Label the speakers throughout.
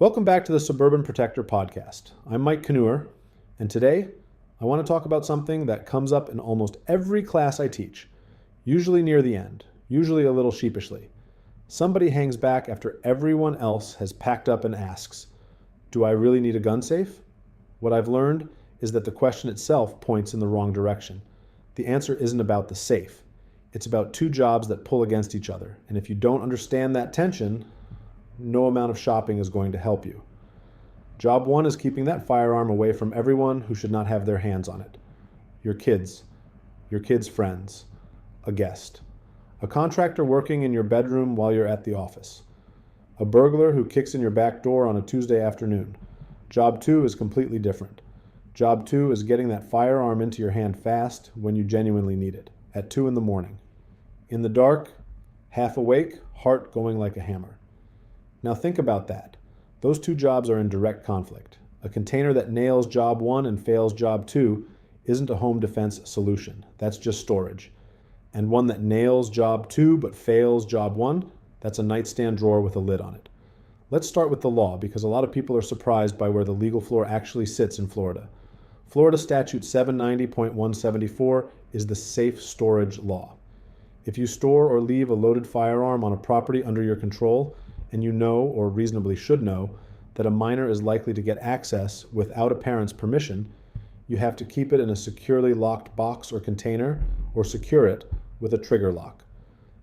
Speaker 1: Welcome back to the Suburban Protector podcast. I'm Mike Kneuer, and today I want to talk about something that comes up in almost every class I teach, usually near the end, usually a little sheepishly. Somebody hangs back after everyone else has packed up and asks, "Do I really need a gun safe?" What I've learned is that the question itself points in the wrong direction. The answer isn't about the safe. It's about two jobs that pull against each other, and if you don't understand that tension, no amount of shopping is going to help you. Job one is keeping that firearm away from everyone who should not have their hands on it. Your kids' friends, a guest, a contractor working in your bedroom while you're at the office, a burglar who kicks in your back door on a Tuesday afternoon. Job two is completely different. Job two is getting that firearm into your hand fast when you genuinely need it, at 2 a.m. In the dark, half awake, heart going like a hammer. Now think about that. Those two jobs are in direct conflict. A container that nails job one and fails job two isn't a home defense solution. That's just storage. And one that nails job two but fails job one, that's a nightstand drawer with a lid on it. Let's start with the law, because a lot of people are surprised by where the legal floor actually sits in Florida. Florida Statute 790.174 is the safe storage law. If you store or leave a loaded firearm on a property under your control, and you know, or reasonably should know, that a minor is likely to get access without a parent's permission, you have to keep it in a securely locked box or container, or secure it with a trigger lock.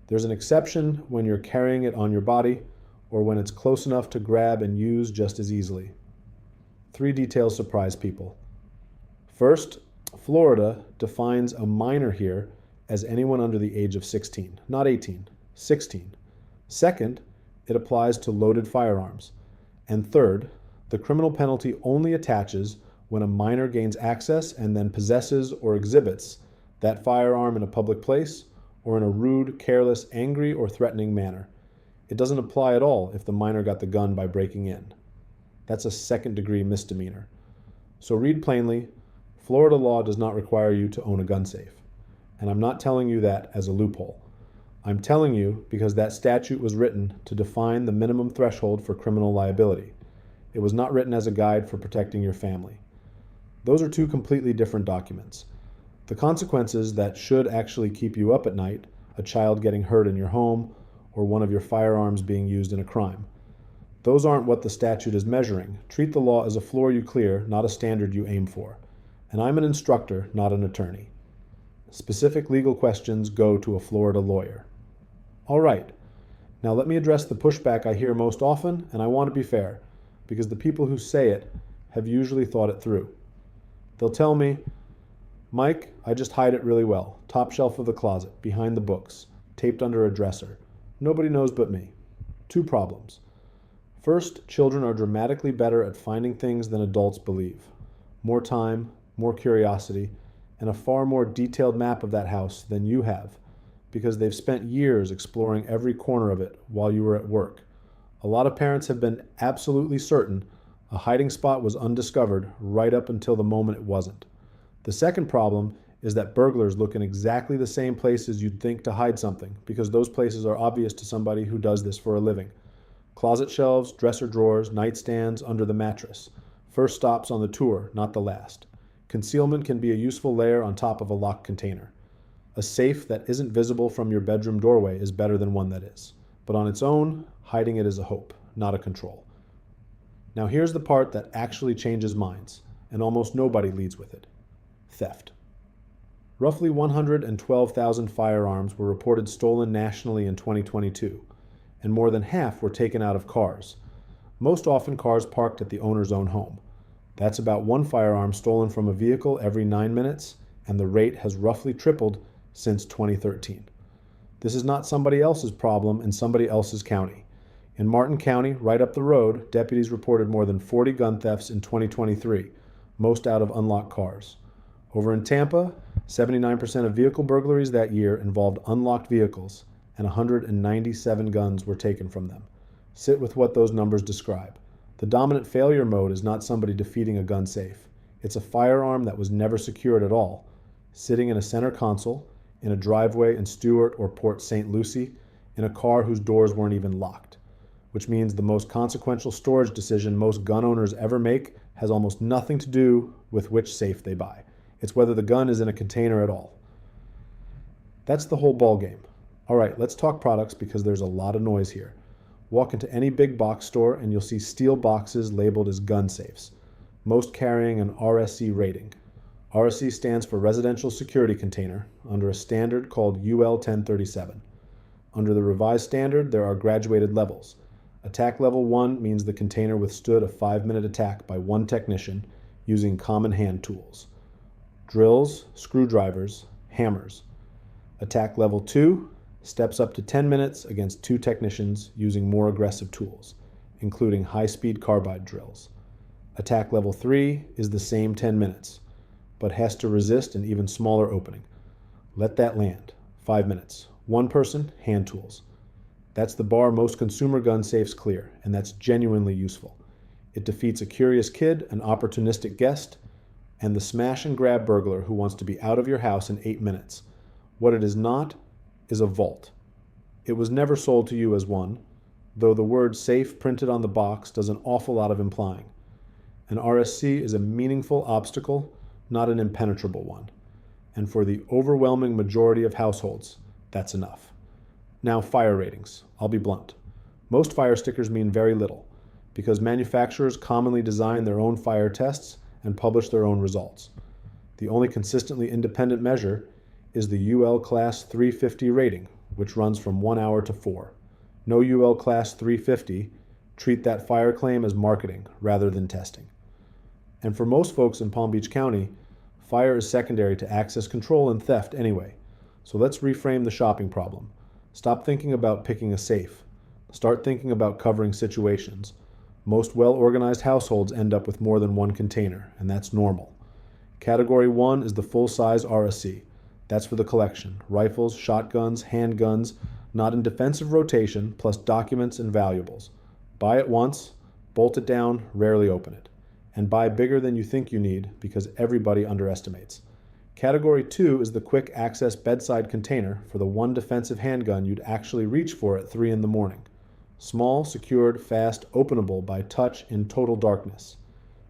Speaker 1: There's an exception when you're carrying it on your body, or when it's close enough to grab and use just as easily. 3 details surprise people. First, Florida defines a minor here as anyone under the age of 16, not 18, 16. Second, it applies to loaded firearms. And third, the criminal penalty only attaches when a minor gains access and then possesses or exhibits that firearm in a public place or in a rude, careless, angry, or threatening manner. It doesn't apply at all if the minor got the gun by breaking in. That's a second-degree misdemeanor. So read plainly, Florida law does not require you to own a gun safe. And I'm not telling you that as a loophole. I'm telling you because that statute was written to define the minimum threshold for criminal liability. It was not written as a guide for protecting your family. Those are two completely different documents. The consequences that should actually keep you up at night, a child getting hurt in your home, or one of your firearms being used in a crime. Those aren't what the statute is measuring. Treat the law as a floor you clear, not a standard you aim for. And I'm an instructor, not an attorney. Specific legal questions go to a Florida lawyer. All right, now let me address the pushback I hear most often, and I want to be fair, because the people who say it have usually thought it through. They'll tell me, "Mike, I just hide it really well. Top shelf of the closet, behind the books, taped under a dresser. Nobody knows but me." 2 problems. First, children are dramatically better at finding things than adults believe. More time, more curiosity, and a far more detailed map of that house than you have, because they've spent years exploring every corner of it while you were at work. A lot of parents have been absolutely certain a hiding spot was undiscovered right up until the moment it wasn't. The second problem is that burglars look in exactly the same places you'd think to hide something, because those places are obvious to somebody who does this for a living. Closet shelves, dresser drawers, nightstands, under the mattress. First stops on the tour, not the last. Concealment can be a useful layer on top of a locked container. A safe that isn't visible from your bedroom doorway is better than one that is. But on its own, hiding it is a hope, not a control. Now here's the part that actually changes minds, and almost nobody leads with it. Theft. Roughly 112,000 firearms were reported stolen nationally in 2022, and more than half were taken out of cars. Most often cars parked at the owner's own home. That's about 1 firearm stolen from a vehicle every 9 minutes, and the rate has roughly tripled since 2013. This is not somebody else's problem in somebody else's county. In Martin County, right up the road, deputies reported more than 40 gun thefts in 2023, most out of unlocked cars. Over in Tampa, 79% of vehicle burglaries that year involved unlocked vehicles, and 197 guns were taken from them. Sit with what those numbers describe. The dominant failure mode is not somebody defeating a gun safe. It's a firearm that was never secured at all, sitting in a center console, in a driveway in Stewart or Port St. Lucie, in a car whose doors weren't even locked. which means the most consequential storage decision most gun owners ever make has almost nothing to do with which safe they buy. It's whether the gun is in a container at all. That's the whole ball game. All right, let's talk products because there's a lot of noise here. Walk into any big box store and you'll see steel boxes labeled as gun safes, most carrying an RSC rating. RSC stands for Residential Security Container under a standard called UL 1037. Under the revised standard, there are graduated levels. Attack level 1 means the container withstood a 5-minute attack by one technician using common hand tools. Drills, screwdrivers, hammers. Attack level 2 steps up to 10 minutes against 2 technicians using more aggressive tools, including high-speed carbide drills. Attack level 3 is the same 10 minutes, but has to resist an even smaller opening. Let that land. 5 minutes. One person, hand tools. That's the bar most consumer gun safes clear, and that's genuinely useful. It defeats a curious kid, an opportunistic guest, and the smash and grab burglar who wants to be out of your house in 8 minutes. What it is not is a vault. It was never sold to you as one, though the word safe printed on the box does an awful lot of implying. An RSC is a meaningful obstacle, not an impenetrable one. And for the overwhelming majority of households, that's enough. Now, fire ratings. I'll be blunt. Most fire stickers mean very little, because manufacturers commonly design their own fire tests and publish their own results. The only consistently independent measure is the UL Class 350 rating, which runs from 1 hour to 4. No UL Class 350, treat that fire claim as marketing rather than testing. And for most folks in Palm Beach County, fire is secondary to access control and theft anyway. So let's reframe the shopping problem. Stop thinking about picking a safe. Start thinking about covering situations. Most well-organized households end up with more than one container, and that's normal. Category 1 is the full-size RSC. That's for the collection. Rifles, shotguns, handguns, not in defensive rotation, plus documents and valuables. Buy it once, bolt it down, rarely open it. And buy bigger than you think you need because everybody underestimates. Category 2 is the quick access bedside container for the one defensive handgun you'd actually reach for at 3 in the morning. Small, secured, fast, openable by touch in total darkness.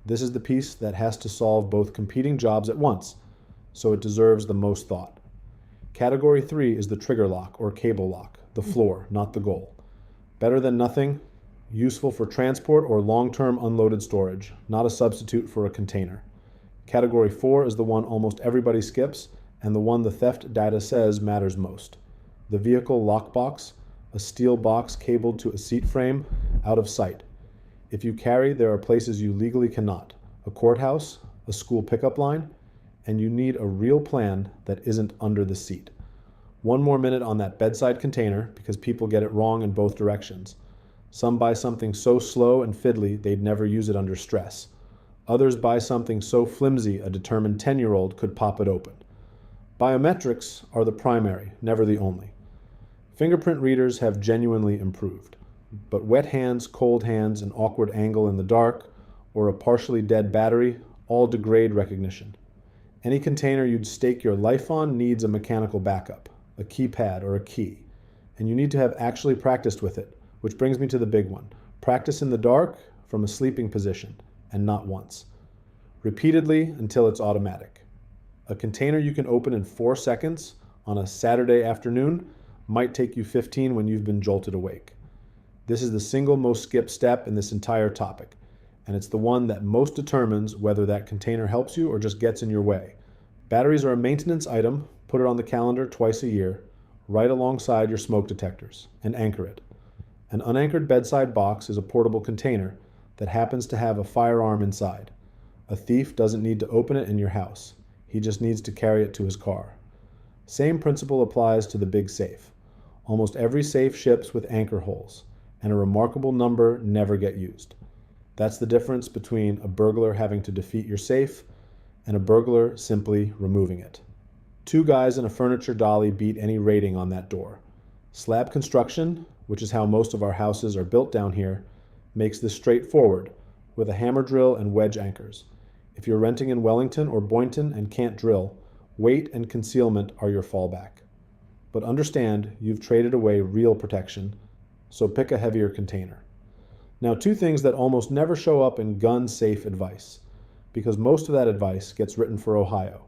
Speaker 1: This is the piece that has to solve both competing jobs at once, so it deserves the most thought. Category 3 is the trigger lock or cable lock, the floor, not the goal. Better than nothing, useful for transport or long-term unloaded storage, not a substitute for a container. Category 4 is the one almost everybody skips, and the one the theft data says matters most. The vehicle lockbox, a steel box cabled to a seat frame, out of sight. If you carry, there are places you legally cannot. A courthouse, a school pickup line, and you need a real plan that isn't under the seat. One more minute on that bedside container because people get it wrong in both directions. Some buy something so slow and fiddly they'd never use it under stress. Others buy something so flimsy a determined 10-year-old could pop it open. Biometrics are the primary, never the only. Fingerprint readers have genuinely improved, but wet hands, cold hands, an awkward angle in the dark, or a partially dead battery all degrade recognition. Any container you'd stake your life on needs a mechanical backup, a keypad or a key, and you need to have actually practiced with it, which brings me to the big one. Practice in the dark from a sleeping position, and not once. Repeatedly until it's automatic. A container you can open in 4 seconds on a Saturday afternoon might take you 15 when you've been jolted awake. This is the single most skipped step in this entire topic, and it's the one that most determines whether that container helps you or just gets in your way. Batteries are a maintenance item. Put it on the calendar twice a year, right alongside your smoke detectors, and anchor it. An unanchored bedside box is a portable container that happens to have a firearm inside. A thief doesn't need to open it in your house. He just needs to carry it to his car. Same principle applies to the big safe. Almost every safe ships with anchor holes, and a remarkable number never get used. That's the difference between a burglar having to defeat your safe and a burglar simply removing it. 2 guys in a furniture dolly beat any rating on that door. Slab construction, which is how most of our houses are built down here, makes this straightforward, with a hammer drill and wedge anchors. If you're renting in Wellington or Boynton and can't drill, weight and concealment are your fallback. But understand, you've traded away real protection, so pick a heavier container. Now, two things that almost never show up in gun safe advice, because most of that advice gets written for Ohio.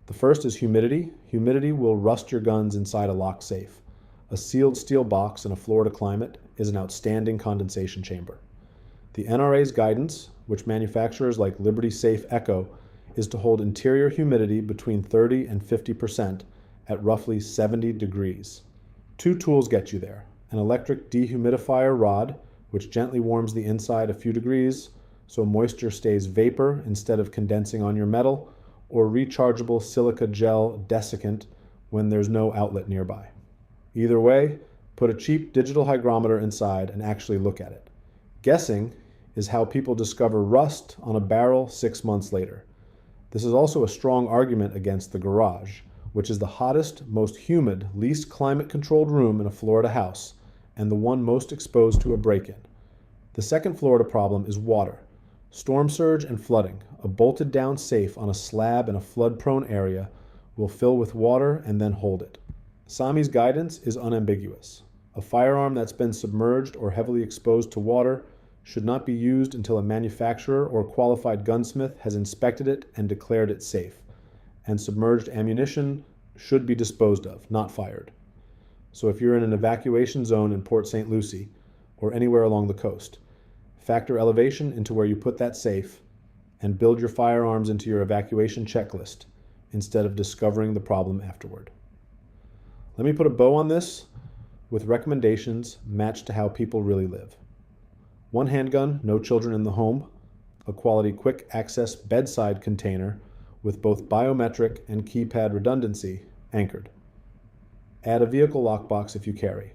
Speaker 1: The first is humidity. Humidity will rust your guns inside a locked safe. A sealed steel box in a Florida climate is an outstanding condensation chamber. The NRA's guidance, which manufacturers like Liberty Safe echo, is to hold interior humidity between 30 and 50% at roughly 70 degrees. Two tools get you there: an electric dehumidifier rod, which gently warms the inside a few degrees so moisture stays vapor instead of condensing on your metal, or rechargeable silica gel desiccant when there's no outlet nearby. Either way, put a cheap digital hygrometer inside and actually look at it. Guessing is how people discover rust on a barrel 6 months later. This is also a strong argument against the garage, which is the hottest, most humid, least climate-controlled room in a Florida house, and the one most exposed to a break-in. The second Florida problem is water. Storm surge and flooding. A bolted down safe on a slab in a flood-prone area will fill with water and then hold it. SAMI's guidance is unambiguous. A firearm that's been submerged or heavily exposed to water should not be used until a manufacturer or qualified gunsmith has inspected it and declared it safe. And submerged ammunition should be disposed of, not fired. So if you're in an evacuation zone in Port St. Lucie or anywhere along the coast, factor elevation into where you put that safe and build your firearms into your evacuation checklist instead of discovering the problem afterward. Let me put a bow on this with recommendations matched to how people really live. One handgun, no children in the home. A quality quick access bedside container with both biometric and keypad redundancy anchored. Add a vehicle lockbox if you carry.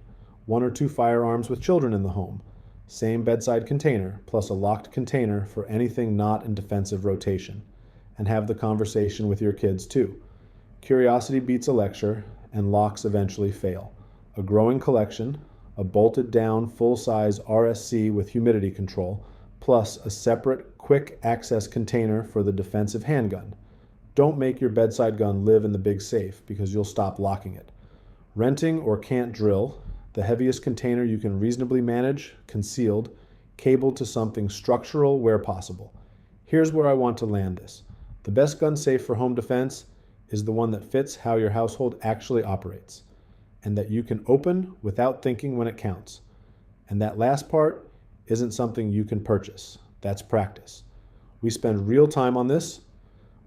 Speaker 1: 1 or 2 firearms with children in the home. Same bedside container, plus a locked container for anything not in defensive rotation. And have the conversation with your kids too. Curiosity beats a lecture, and locks eventually fail. A growing collection, a bolted down full-size RSC with humidity control, plus a separate quick access container for the defensive handgun. Don't make your bedside gun live in the big safe because you'll stop locking it. Renting or can't drill, the heaviest container you can reasonably manage, concealed, cabled to something structural where possible. Here's where I want to land this. The best gun safe for home defense is the one that fits how your household actually operates, and that you can open without thinking when it counts. And that last part isn't something you can purchase. That's practice. We spend real time on this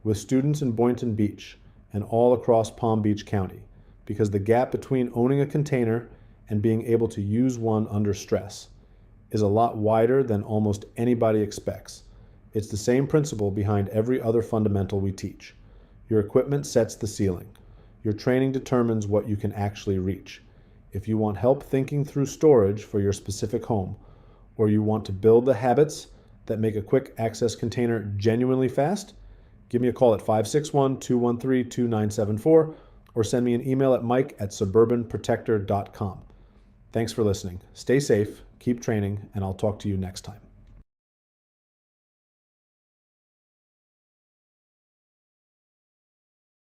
Speaker 1: with students in Boynton Beach and all across Palm Beach County, because the gap between owning a container and being able to use one under stress is a lot wider than almost anybody expects. It's the same principle behind every other fundamental we teach. Your equipment sets the ceiling. Your training determines what you can actually reach. If you want help thinking through storage for your specific home, or you want to build the habits that make a quick access container genuinely fast, give me a call at 561-213-2974 or send me an email at mike@suburbanprotector.com. Thanks for listening. Stay safe, keep training, and I'll talk to you next time.